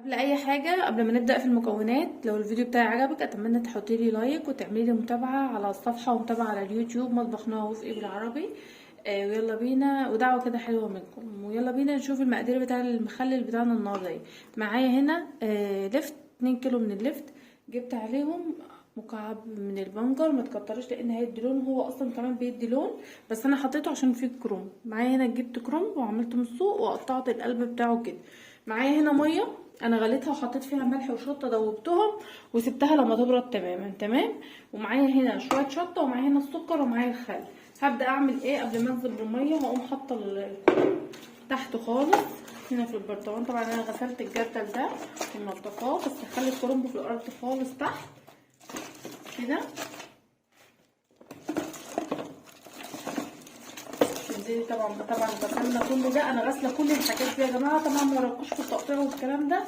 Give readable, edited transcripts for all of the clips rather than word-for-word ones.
قبل اي حاجه، قبل ما نبدا في المكونات، لو الفيديو بتاعي عجبك اتمنى تحطي لي لايك وتعملي لي متابعه على الصفحه ومتابعه على اليوتيوب مطبخ نوى وفقي بالعربي. ويلا بينا، ودعوه كده حلوه منكم، ويلا بينا نشوف المقادير بتاع المخلل بتاعنا النهارده. معايا هنا لفت 2 كيلو من اللفت، جبت عليهم مكعب من البنجر، ما تكترش لان هيدي لون، هو اصلا كمان بيدي لون، بس انا حطيته عشان فيه كروم. معايا هنا جبت كروم وعملته مسلوق وقطعت القلب بتاعه كده. معايا هنا ميه انا غليتها وحطيت فيها ملح وشطه، دوبتهم وسبتها لما تبرد تمام. ومعايا هنا شويه شطه، ومعايا هنا السكر، ومعايا الخل. هبدا اعمل ايه قبل ما انزل بالميه؟ هقوم حاطه تحت خالص هنا في البرطمان. طبعا انا غسلت الجردل ده ومنضفاه، بس هخلي الكرنب في الارض خالص تحت كده. تنزلي طبعا غسلنا كل ده، انا غاسله كل الحاجات دي يا جماعه. طبعا ما وراكوش في التقطيع والكلام ده،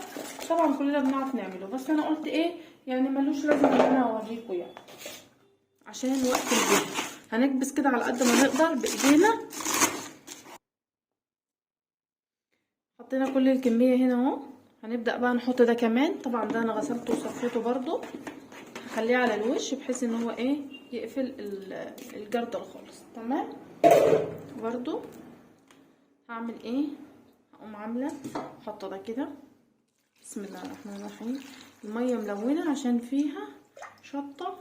طبعا كلنا بنعرف نعمله، بس انا قلت ايه يعني ملوش لازمه ان انا اوريكم يعني عشان وقت الفيديو. هنكبس كده على قد ما نقدر بايدينا. حطينا كل الكميه هنا اهو. هنبدا بقى نحط ده كمان. طبعا ده انا غسلته وصفيته برده، هخليه على الوش بحيث ان هو ايه يقفل الجردل خالص. تمام. برضو هعمل ايه؟ هقوم عامله حاطه ده كده. بسم الله الرحمن الرحيم. الميه ملونه عشان فيها شطه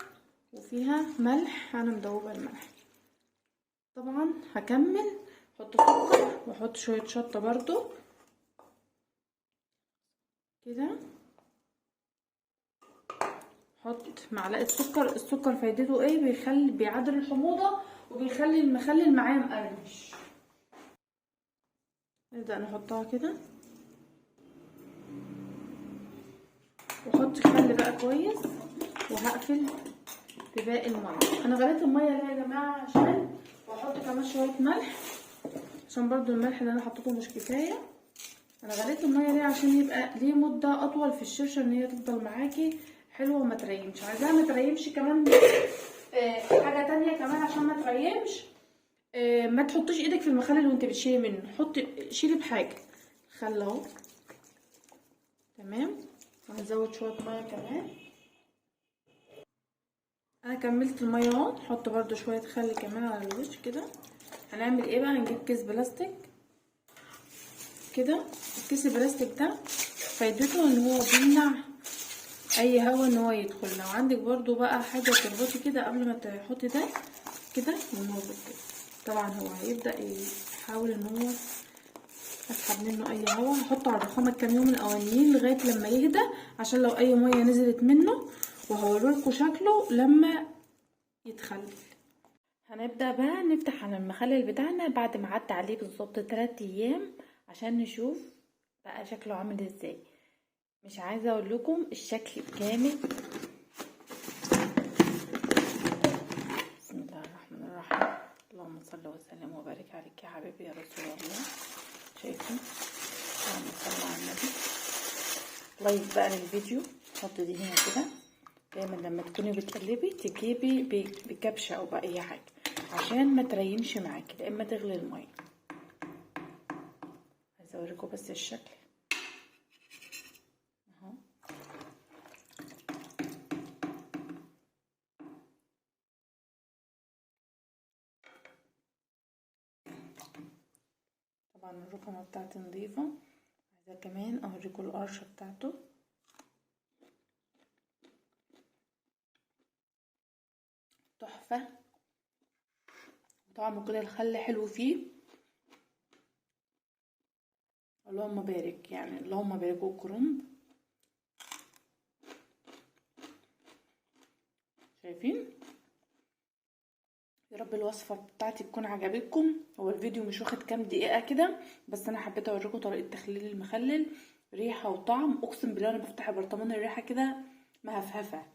وفيها ملح، انا مدوبه الملح. طبعا هكمل احط سكر واحط شويه شطه برضو كده. حط معلقه سكر. السكر فايدته ايه؟ بيعادل الحموضه وبيخلي المخلل معايا مقرمش. نبدأ نحطها كده واحط خل بقى كويس، وهقفل بباقي الميه. انا غليت الميه ليه يا جماعه؟ عشان واحط كمان شويه ملح، عشان برضو الملح اللي انا حطيته مش كفايه. انا غليت الميه ليه؟ عشان يبقى ليه مده اطول في الشرشه، ان هي تفضل معاكي حلوه وما تريمش. عايزاها ما تريمش كمان. حاجه تانية كمان عشان ما تريمش، ما تحطيش ايدك في المخلل وانت بتشيلي منه، شيلي بحاجه. خل اهو. تمام. هنزود شويه ميه كمان. انا كملت الميه اهو. نحط برده شويه خل كمان على الوش كده. هنعمل ايه بقى؟ هنجيب كيس بلاستيك كده. الكيس البلاستيك ده فايدته ان هو بيمنع اي هوا ان هو يدخل. لو عندك برضو بقى حاجه تربطي كده قبل ما تحطي ده كده ونربط كده. طبعا هو هيبدا يحاول ان هو اسحب منه اي هوا. هحطه على الرخامه الكام يوم الاولانيين لغايه لما يهدى، عشان لو اي ميه نزلت منه. وهوريلكوا شكله لما يتخلل. هنبدأ بقى نفتح على المخلل بتاعنا بعد ما عدى عليه بالظبط 3 ايام، عشان نشوف بقى شكله عامل ازاي. مش عايزة اقول لكم الشكل الكامل. بسم الله الرحمن الرحيم. اللهم صل وسلم وبارك عليك يا حبيبي يا رسول الله. شايفين؟ اللهم صل على النبي. لايك بقى للفيديو. حط دي هنا كده. دايما لما تكوني بتقلبي تجيبي بكبشه او باي حاجه عشان ما تريمش معاكي، لا اما تغلي الميه. عايزه اوريكم بس الشكل اهو. طبعا الرخامه بتاعتي نظيفه. عايزه كمان اوريكم القرشه بتاعته. تحفه. طعمه كده الخل حلو فيه. اللهم بارك، يعني اللهم بارك. الكرنب شايفين؟ يا رب الوصفه بتاعتي تكون عجبتكم. هو الفيديو مش واخد كام دقيقه كده، بس انا حبيت اوريكم طريقه تخليل المخلل. ريحه وطعم، اقسم بالله انا بفتح البرطمان الريحه كده مهفهفه.